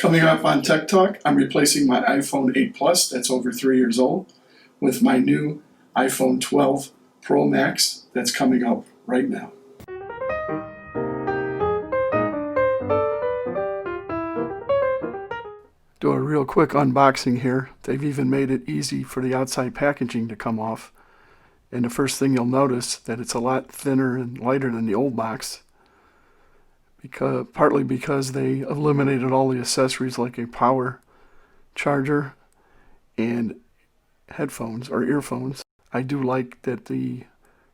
Coming up on Tech Talk, I'm replacing my iPhone 8 Plus, that's over 3 years old, with my new iPhone 12 Pro Max that's coming up right now. Do a real quick unboxing here. They've even made it easy for the outside packaging to come off. And the first thing you'll notice that it's a lot thinner and lighter than the old box. Partly because they eliminated all the accessories like a power charger and headphones or earphones. I do like that the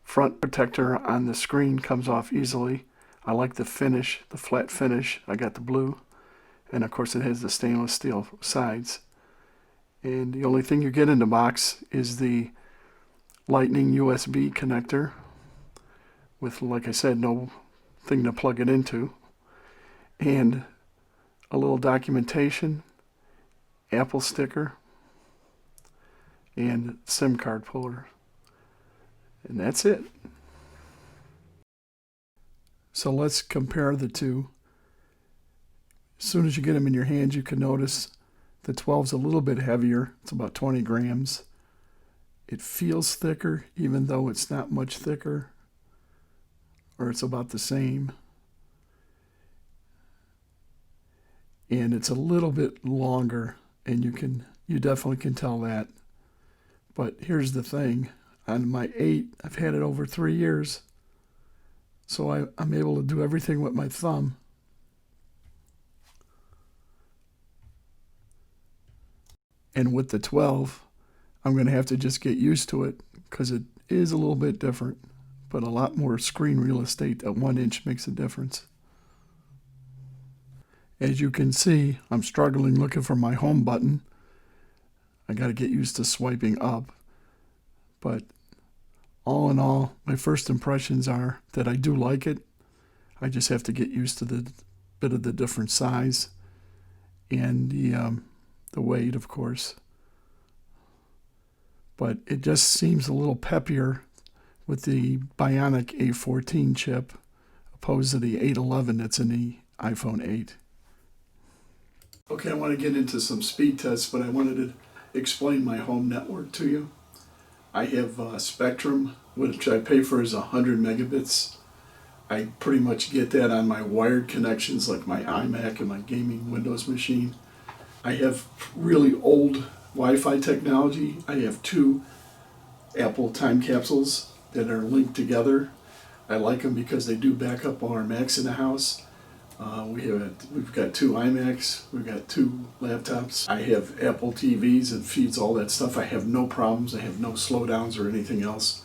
front protector on the screen comes off easily. I like the finish, the flat finish. I got the blue. And of course it has the stainless steel sides. And the only thing you get in the box is the Lightning USB connector with, like I said, no thing to plug it into, and a little documentation, Apple sticker, and SIM card puller. And that's it. So let's compare the two. As soon as you get them in your hands, you can notice the 12's a little bit heavier. It's about 20 grams. It feels thicker, even though it's not much thicker, or it's about the same. And it's a little bit longer, and you definitely can tell that. But here's the thing. On my 8, I've had it over 3 years, so I'm able to do everything with my thumb. And with the 12, I'm going to have to just get used to it because it is a little bit different, but a lot more screen real estate at 1 inch makes a difference. As you can see, I'm struggling looking for my home button. I got to get used to swiping up. But all in all, my first impressions are that I do like it. I just have to get used to the bit of the different size and the weight, of course. But it just seems a little peppier with the Bionic A14 chip opposed to the 811 that's in the iPhone 8. Okay, I want to get into some speed tests, but I wanted to explain my home network to you. I have Spectrum, which I pay for is 100 megabits. I pretty much get that on my wired connections like my iMac and my gaming Windows machine. I have really old Wi-Fi technology. I have 2 Apple time capsules that are linked together. I like them because they do back up all our Macs in the house. We've got 2 iMacs, we've got 2 laptops. I have Apple TVs and feeds all that stuff. I have no problems, I have no slowdowns or anything else.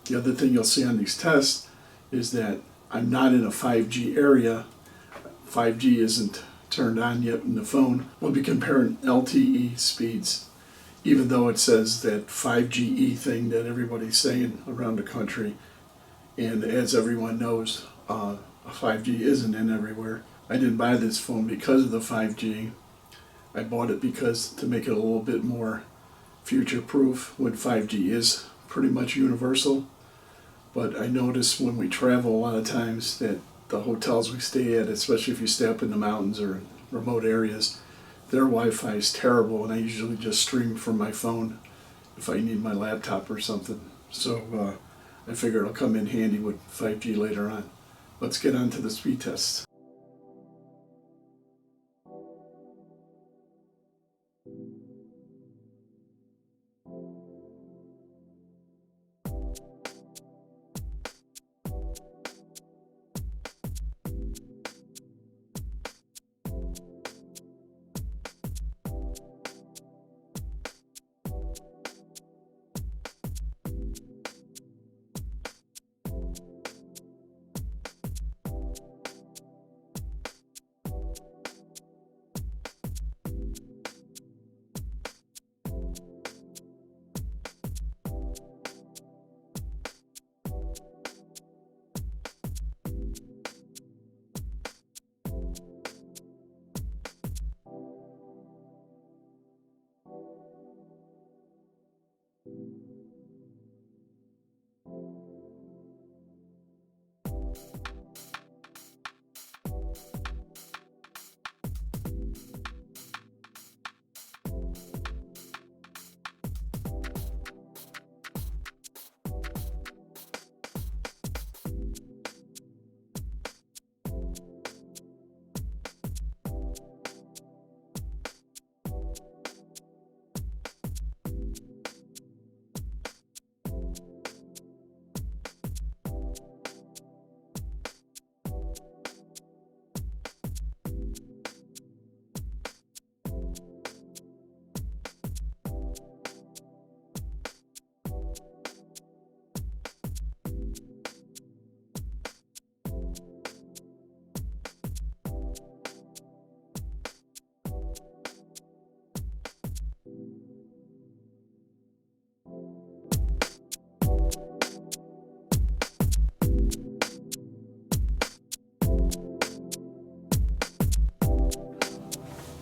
The other thing you'll see on these tests is that I'm not in a 5G area. 5G isn't turned on yet in the phone. We'll be comparing LTE speeds, even though it says that 5GE thing that everybody's saying around the country. And as everyone knows, 5G isn't in everywhere. I didn't buy this phone because of the 5G. I bought it because to make it a little bit more future-proof when 5G is pretty much universal. But I notice when we travel a lot of times that the hotels we stay at, especially if you stay up in the mountains or remote areas, their Wi-Fi is terrible, and I usually just stream from my phone if I need my laptop or something. So I figure it'll come in handy with 5G later on. Let's get on to the speed tests.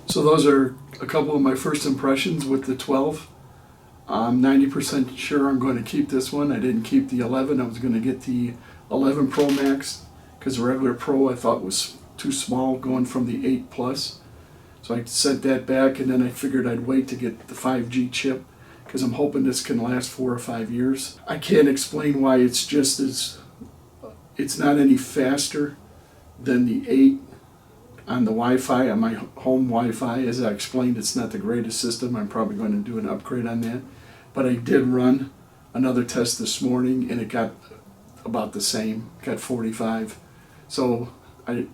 So those are a couple of my first impressions with the 12. I'm 90% sure I'm going to keep this one. I didn't keep the 11. I was going to get the 11 Pro Max because the regular Pro I thought was too small going from the 8 Plus. So I sent that back, and then I figured I'd wait to get the 5G chip because I'm hoping this can last 4 or 5 years. I can't explain why it's not any faster than the 8 on the Wi-Fi, on my home Wi-Fi. As I explained, it's not the greatest system. I'm probably going to do an upgrade on that. But I did run another test this morning, and it got about the same, got 45. So I'm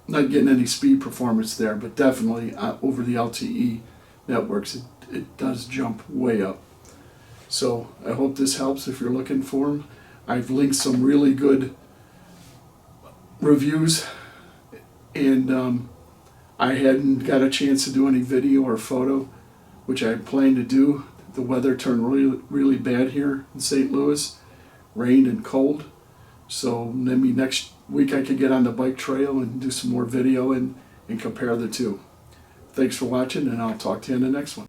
not getting any speed performance there, but definitely over the LTE networks, it does jump way up. So I hope this helps if you're looking for them. I've linked some really good reviews, and I hadn't got a chance to do any video or photo, which I planned to do. The weather turned really, really bad here in St. Louis, rain and cold. So maybe next week I could get on the bike trail and do some more video and compare the two. Thanks for watching, and I'll talk to you in the next one.